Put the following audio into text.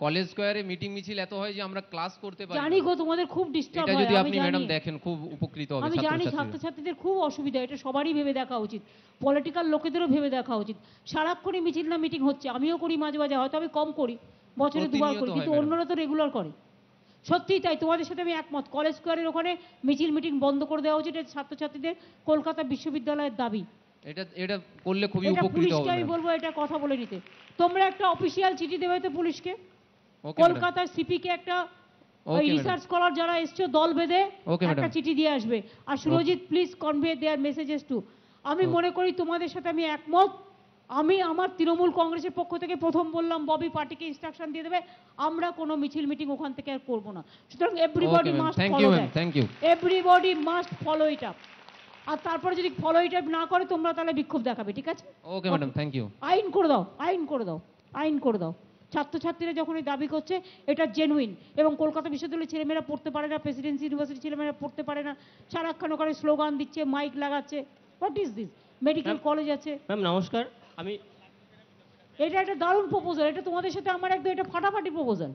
College স্কয়ারে meeting মিছিল এত হয় যে আমরা ক্লাস করতে পারি জানি গো, তোমাদের খুব ডিস্টার্ব এটা হয়, যদি আমি আপনি জানি। ম্যাডাম দেখেন খুব উপকৃত হবে আমি জানি ছাত্রছাত্রীরা। ছাত্রছাত্রীদের খুব অসুবিধা, এটা সবারই ভেবে দেখা উচিত, পলিটিক্যাল লোকেদেরও ভেবে দেখা উচিত। সারাক্ষণই মিছিল না মিটিং হচ্ছে, আমিও করি মাঝে মাঝে, হয়তো আমি কম করি, বছরে 2 বার প্রতিনিয়ত করি, হয় কিন্তু ম্যাডাম। অন্যরা তো রেগুলার করে। সত্যিই তাই, তোমাদের সাথে আমি একমত, কলেজ স্কোয়ারের ওখানে মিছিল মিটিং বন্ধ করে দেওয়া উচিত, এটা ছাত্রছাত্রীদের কলকাতা বিশ্ববিদ্যালয়ের দাবি। এটা এটা করলে খুবই এটা উপকৃত পুলিশকে হবে আমি ম্যাডাম। বলবো এটা কথা বলে নিতে। তোমরা একটা অফিসিয়াল চিঠি দেবে তো পুলিশকে, ওকে ম্যাডাম। কলকাতার সিপিকে একটা, ওই ওকে ম্যাডাম। রিসার্চ স্কলার যারা এসছো দল বেঁধে ওকে একটা ম্যাডাম। চিঠি দিয়ে আসবে। আর Surjit please convey their messages to. আমি ওকে। মনে করি তোমাদের সাথে আমি একমত। আমি আমার তৃণমূল কংগ্রেসের পক্ষ থেকে প্রথম বললাম, ববি পার্টিকে ইনস্ট্রাকশন দিয়ে দেবে, আমরা কোনো মিছিল মিটিং ওখান থেকে আর করবো না। সুতরাং everybody okay ma'am, must thank follow you ma'am, that, thank you. Everybody must follow it up. আর তারপরে যদি ফলো ইট আপ না করে তোমরা তাহলে বিক্ষোভ দেখাবে, ঠিক আছে? Okay madam, thank you. আইন করে দাও, আইন করে দাও, আইন করে দাও। ছাত্রছাত্রীরা যখন এই দাবি করছে এটা জেনুইন, এবং কলকাতা বিশ্ববিদ্যালয়ের ছেলেমেয়েরা পড়তে পারে না, প্রেসিডেন্সি ইউনিভার্সিটি ছেলেমেয়েরা পড়তে পারে না, সারাক্ষণ ওখানে স্লোগান দিচ্ছে, মাইক লাগাচ্ছে, what is this? Medical college আছে। ম্যাম নমস্কার, আমি এটা একটা দারুণ প্রপোজাল, এটা তোমাদের সাথে আমার একদম এটা ফাটাফাটি প্রপোজাল।